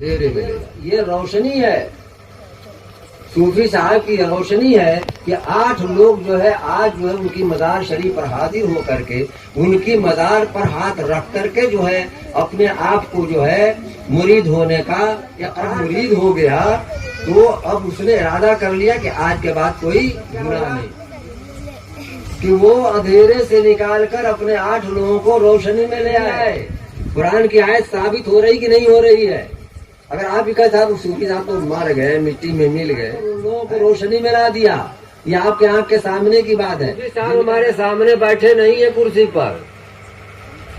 अंधेरे में ले जाए। ये रोशनी है, सूफी साहब की रोशनी है कि 8 लोग जो है आज जो है उनकी मजार शरीफ पर हाजिर होकर के उनकी मजार पर हाथ रख करके जो है अपने आप को जो है मुरीद होने का, या अब मुरीद हो गया तो अब उसने इरादा कर लिया कि आज के बाद कोई गुनाह नहीं, कि वो अंधेरे से निकाल कर अपने 8 लोगों को रोशनी में ले आए। कुरान की आयत साबित हो रही कि नहीं हो रही है? अगर आप ही कहे साहब सूफी साहब तो मर गए, मिट्टी में मिल गए, लोगों को रोशनी में ला दिया, ये आपके आंख के सामने की बात है। साहब हमारे सामने बैठे नहीं है कुर्सी पर,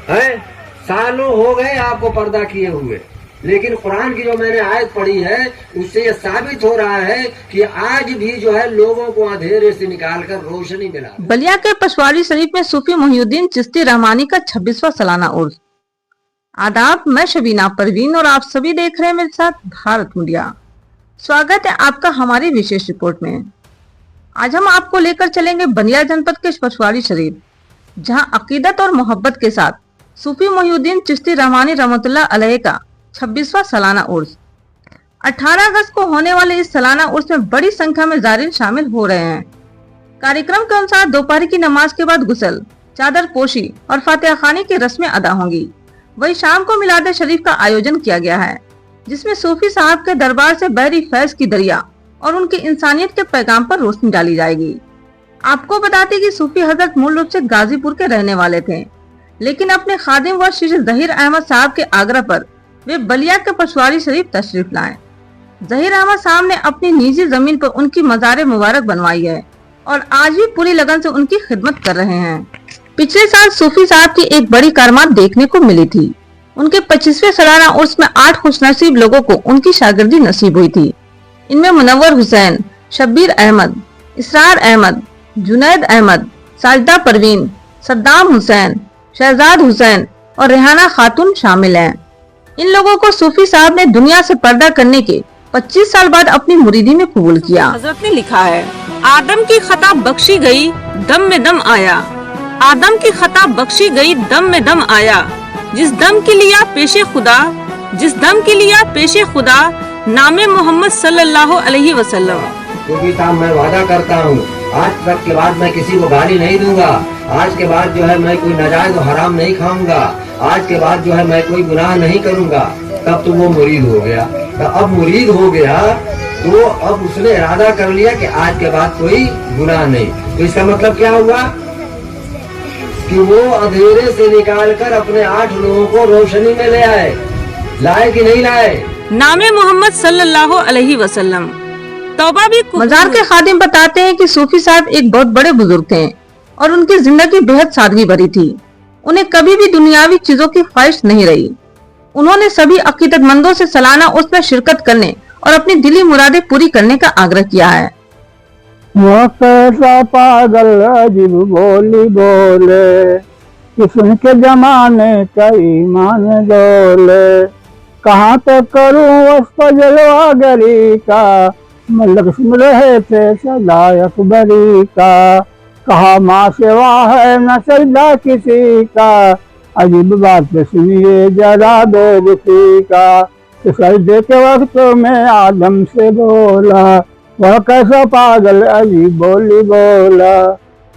है सालों हो गए आपको पर्दा किए हुए, लेकिन कुरान की जो मैंने आयत पढ़ी है उससे ये साबित हो रहा है कि आज भी जो है लोगों को अंधेरे से निकालकर रोशनी मिला। बलिया के पशवाड़ी शरीफ में सूफी मोहिउद्दीन चिश्ती रहमानी का 26वां सालाना उर्स। आदाब, मैं शबीना परवीन और आप सभी देख रहे हैं मेरे साथ भारत मीडिया। स्वागत है आपका हमारी विशेष रिपोर्ट में। आज हम आपको लेकर चलेंगे बलिया जनपद के पशवाड़ी शरीफ, जहां अकीदत और मोहब्बत के साथ सूफी मोहिउद्दीन चिश्ती रहमानी रहमतुल्लाह अलैह का 26वां सालाना उर्स। 18 अगस्त को होने वाले इस सालाना उर्स में बड़ी संख्या में ज़ायरीन शामिल हो रहे हैं। कार्यक्रम के अनुसार दोपहर की नमाज के बाद गुसल, चादर पोशी और फातिहा खानी की रस्में अदा होंगी। वही शाम को मिलाद शरीफ का आयोजन किया गया है, जिसमें सूफी साहब के दरबार से बहरी फैज की दरिया और उनकी इंसानियत के पैगाम पर रोशनी डाली जाएगी। आपको बताते कि सूफी हजरत मूल रूप से गाजीपुर के रहने वाले थे, लेकिन अपने खादिम व शीश जहीर अहमद साहब के आग्रह पर वे बलिया के पशवाड़ी शरीफ तशरीफ लाए। जहीर अहमद साहब ने अपनी निजी जमीन पर उनकी मजार मुबारक बनवाई है और आज भी पूरी लगन से उनकी खिदमत कर रहे हैं। पिछले साल सूफी साहब की एक बड़ी कारमात देखने को मिली थी। उनके 25वें सालाना उर्स में 8 खुशनसीब लोगों को उनकी शागिर्दी नसीब हुई थी। इनमें मुनव्वर हुसैन, शब्बीर अहमद, इसरार अहमद, जुनैद अहमद, साजिदा परवीन, सद्दाम हुसैन, शहजाद हुसैन और रेहाना खातून शामिल हैं। इन लोगों को सूफी साहब ने दुनिया से पर्दा करने के 25 साल बाद अपनी मुरीदी में कबूल किया। हजरत ने लिखा है, आदम की खता बख्शी गई, दम में दम आया। आदम की खता बख्शी गई, दम में दम आया। जिस दम के लिया पेशे खुदा, जिस दम के लिया पेशे खुदा, नामे मोहम्मद सल्लल्लाहु अलैहि वसल्लम। सूफी साहब मैं वादा करता हूँ आज तक के बाद मैं किसी को गाली नहीं दूंगा, आज के बाद जो है मैं कोई नाजायज और हराम नहीं खाऊंगा, आज के बाद जो है मैं कोई गुनाह नहीं करूंगा। तब तो वो मुरीद हो गया। तो अब मुरीद हो गया तो अब उसने इरादा कर लिया कि आज के बाद कोई गुनाह नहीं। तो इसका मतलब क्या हुआ कि वो अंधेरे से निकालकर अपने 8 लोगों को रोशनी में ले आए। लाए कि नहीं लाए? नामे मोहम्मद सल्लल्लाहु अलैहि वसल्लम। तौबा भी मजार के खादिम बताते हैं कि सूफी साहब एक बहुत बड़े बुजुर्ग थे और उनकी जिंदगी बेहद सादगी भरी थी। उन्हें कभी भी दुनियावी चीजों की ख्वाहिश नहीं रही। उन्होंने सभी अकीदतमंदों से सालाना उर्स में शिरकत करने और अपनी दिली मुरादें पूरी करने का आग्रह किया है। वो कैसा पागल अजीब बोली बोले, कि सुन के जमाने का ईमान डोले। कहाँ तो करूँ उस पर जलवा गरी का, मलक सुन रहे थे सदा अकबरी का। कहा माँ सेवा है न सजदा किसी का, अजीब बात सुनिए जरा बेबसी का। तो सजदे के वक्त में आदम से बोला, वह कैसा पागल अजीब बोली बोला।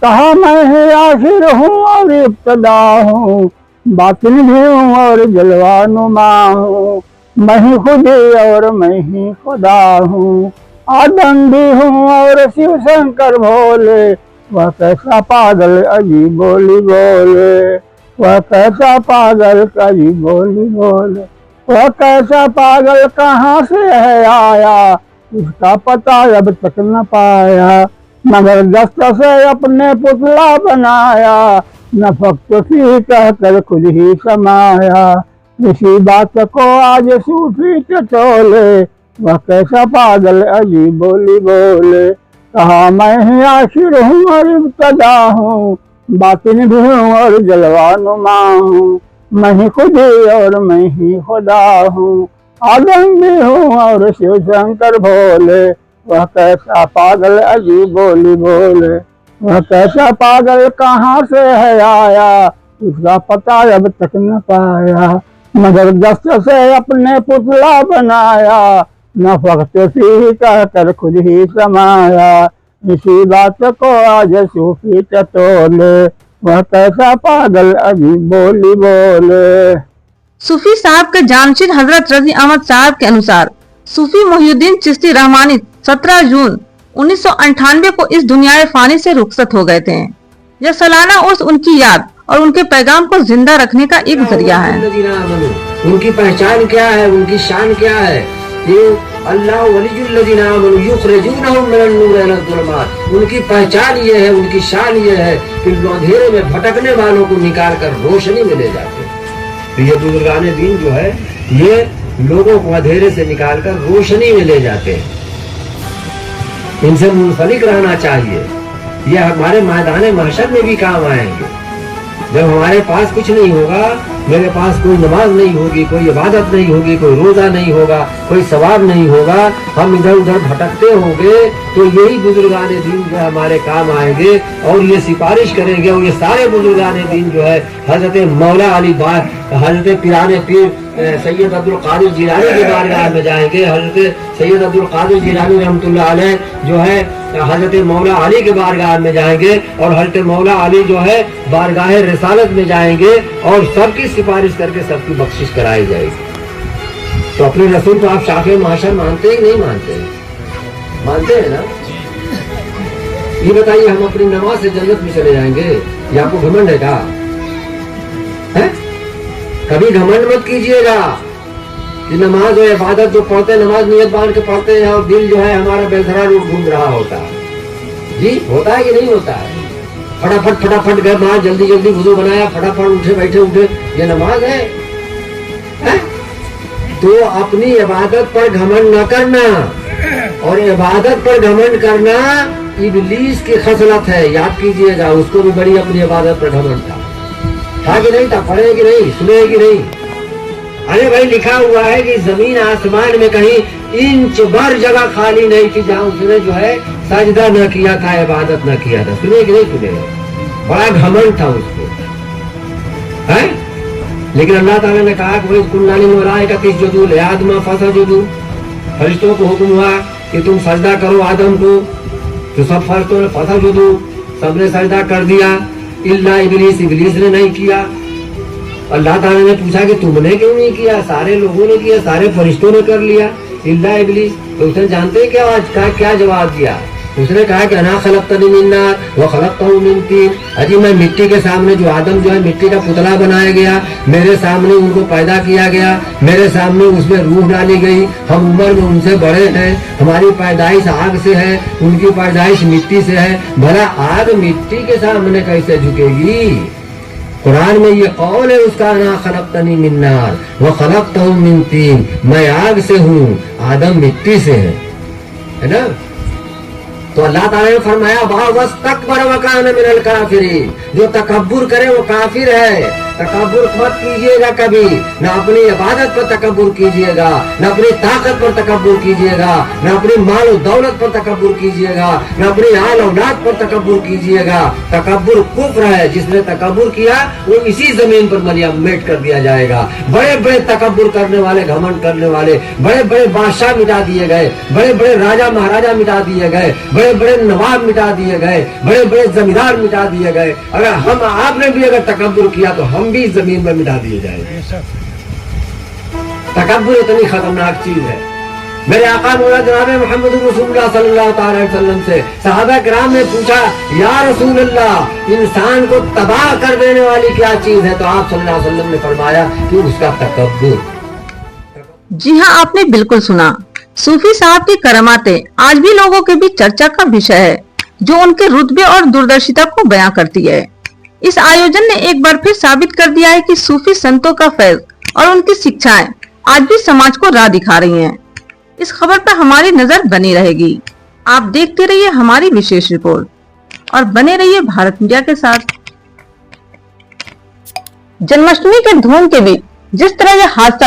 कहा मैं ही आखिर हूँ और इब्तदा हूँ, बातिन भी हूँ और जलवा नुमा हूँ। मैं ही खुद और मैं ही खुदा हूँ, आदम भी हूँ और शिव शंकर भोले। वह कैसा पागल अजीब बोली बोले, वह कैसा पागल अजीब बोली बोले। वह कैसा पागल कहाँ से है आया, उसका पता अब तक न पाया। मगर दस्त से अपने पुतला बनाया, न फक्ती कहकर खुद ही समाया। इसी बात को आज सूफी टटोले, वह कैसा पागल अजीब बोली बोले। कहा मैं ही आखिर हूँ और इब्तदा हूँ, बातिन भी हूँ और जलवा नुमा हूँ। मैं ही खुद और मैं ही खुदा हूँ, आदम भी हूँ और शिव शंकर भोले। वह कैसा पागल अजीब बोली बोले, वह कैसा पागल कहाँ से है आया, उसका पता अब तक न पाया। मगर दस्त से अपने पुतला बनाया, न वक्त सी कहकर खुद ही समाया। इसी बात को आज सूफी टटोले, वह कैसा पागल अभी बोली बोले। सूफी साहब के जानशीन हजरत रजी अहमद साहब के अनुसार सूफी मोहिउद्दीन चिश्ती रहमानी 17 जून 1998 को इस दुनिया फानी से रुखसत हो गए थे। यह सालाना उर्स उनकी याद और उनके पैगाम को जिंदा रखने का एक जरिया है। उनकी पहचान क्या है, उनकी शान क्या है? ये अल्लाह वलियुल्लज़ीना आमनू युखरिजूनहुम मिनन नूर इला ज़ुलमात। उनकी पहचान ये है, उनकी शान ये है कि अंधेरे में भटकने वालों को निकाल कर रोशनी में ले जाते हैं। तो ये बुजुर्गाने दीन जो है, ये लोगों को अंधेरे से निकाल कर रोशनी में ले जाते हैं। इनसे मुंसलिक रहना चाहिए। ये हमारे मैदान महशर में भी काम आएंगे। जब हमारे पास कुछ नहीं होगा, मेरे पास कोई नमाज नहीं होगी, कोई इबादत नहीं होगी, कोई रोजा नहीं होगा, कोई सवाब नहीं होगा, हम इधर उधर भटकते होंगे, तो यही बुजुर्गाने दीन जो है हमारे काम आएंगे और ये सिफारिश करेंगे। और ये सारे बुजुर्गाने दीन जो है हजरत मौला अली बार, हजरत पिराने पीर सैयद अब्दुल कादिर जिलानी के बारगाह में जाएंगे। हजरत सैयद अब्दुल कादिर जिलानी रहमतुल्लाह अलैह जो है हजरत मौला अली के बारगाह में जाएंगे और हजरत मौला अली जो है बारगाह रिसालत में जाएंगे और सबकी सिफारिश करके सबकी बख्शिश कराई जाएगी। तो अपने रसूल को आप शाफ़े महशर मानते ही नहीं मानते? मानते हैं ना? ये बताइए, हम अपनी नमाज से जन्नत में चले जाएंगे? ये आपको घमंड है क्या? है? कभी घमंड मत कीजिएगा कि नमाज और इबादत जो पढ़ते हैं, नमाज नियत बांध के पढ़ते हैं और दिल जो है हमारा बेसरा रूट घूम रहा होता है। जी होता है कि नहीं होता है? फटाफट गए बाहर, जल्दी जल्दी वुज़ू बनाया, फटाफट उठे बैठे उठे, ये नमाज है? तो अपनी इबादत पर घमंड न करना, और इबादत पर घमंड करना इब्लीस की खसलत है। याद कीजिएगा, उसको भी बड़ी अपनी इबादत पर घमंड था कि नहीं था? पढ़े कि नहीं, सुने कि नहीं? अरे भाई, लिखा हुआ है कि जमीन आसमान में कहीं इंच भर जगह खाली नहीं थी जहाँ उसने जो है सजदा न किया था, इबादत न किया था। सुने कि नहीं सुने? बड़ा घमंड था उसको, है? लेकिन अल्लाह ताला ने कहा कि कुल्ना लिल मलाइकति इसजुदू लिआदम फसजुदू। फरिश्तों को हुक्म हुआ कि तुम सजदा करो आदम को, तो सब फरिश्तों ने फसजुदू, सबने सजदा कर दिया, इल्ला इब्लीस, इब्लीस ने नहीं किया। अल्लाह ताला ने पूछा कि तुमने क्यों नहीं किया? सारे लोगों ने किया, सारे फरिश्तों ने कर लिया, इल्ला इब्लीस। तो उसने जानते हैं क्या आज का क्या जवाब दिया? उसने कहा कि अना खलक़तनी मिन नार व खलक़तहू मिन तीन। अजी, मैं मिट्टी के सामने, जो आदम जो है मिट्टी का पुतला बनाया गया, मेरे सामने उनको पैदा किया गया, मेरे सामने उसमें रूह डाली गई, हम उम्र में उनसे बड़े हैं, हमारी पैदाइश आग से है, उनकी पैदाइश मिट्टी से है। भला आग मिट्टी के सामने कैसे झुकेगी? कुरान में ये कौल है उसका, ना खलक़तनी मिन नार व खलक़तहू मिन तीन। मैं आग से हूँ, आदम मिट्टी से है ना? तो अल्लाह ताला ने फरमाया वस्तकबर व कान मिनल काफिरीन। जो तकब्बुर करे वो काफिर है। तकब्बुर मत कीजिएगा कभी, न अपनी इबादत पर तकब्बुर कीजिएगा, न अपनी ताकत पर तकब्बुर कीजिएगा, न अपनी माल और दौलत पर तकब्बुर कीजिएगा, न अपनी आल औलाद पर तकब्बुर कीजिएगा। तकब्बुर कुफ्र है। जिसने तकब्बुर किया वो इसी जमीन पर मलियामेट कर दिया जाएगा। बड़े बड़े तकब्बुर करने वाले, घमंड करने वाले, बड़े बड़े बादशाह मिटा दिए गए, बड़े बड़े राजा महाराजा मिटा दिए गए, बड़े बड़े नवाब मिटा दिए गए, बड़े बड़े जमींदार मिटा दिए गए। अगर हम आपने भी अगर तकब्बुर किया तो हम भी जमीन में मिटा दिए जाएंगे। तकब्बुर इतनी खतरनाक चीज है। मेरे आका मौला जनाब मोहम्मद रसूलुल्लाह सल्लल्लाहु अलैहि वसल्लम से सहाबा किराम ने पूछा, या रसूल अल्लाह, इंसान को तबाह कर देने वाली क्या चीज है? तो आप सल्लल्लाहु अलैहि वसल्लम ने फरमाया कि उसका तकब्बुर। जी हाँ, आपने बिल्कुल सुना। सूफी साहब की करामातें आज भी लोगों के बीच चर्चा का विषय है, जो उनके रुतबे और दूरदर्शिता को बयां करती है। इस आयोजन ने एक बार फिर साबित कर दिया है कि सूफी संतों का फैज और उनकी शिक्षाएं आज भी समाज को राह दिखा रही हैं। इस खबर पर हमारी नजर बनी रहेगी। आप देखते रहिए हमारी विशेष रिपोर्ट और बने रहिए भारत मीडिया के साथ। जन्माष्टमी के धूम के बीच जिस तरह यह हादसा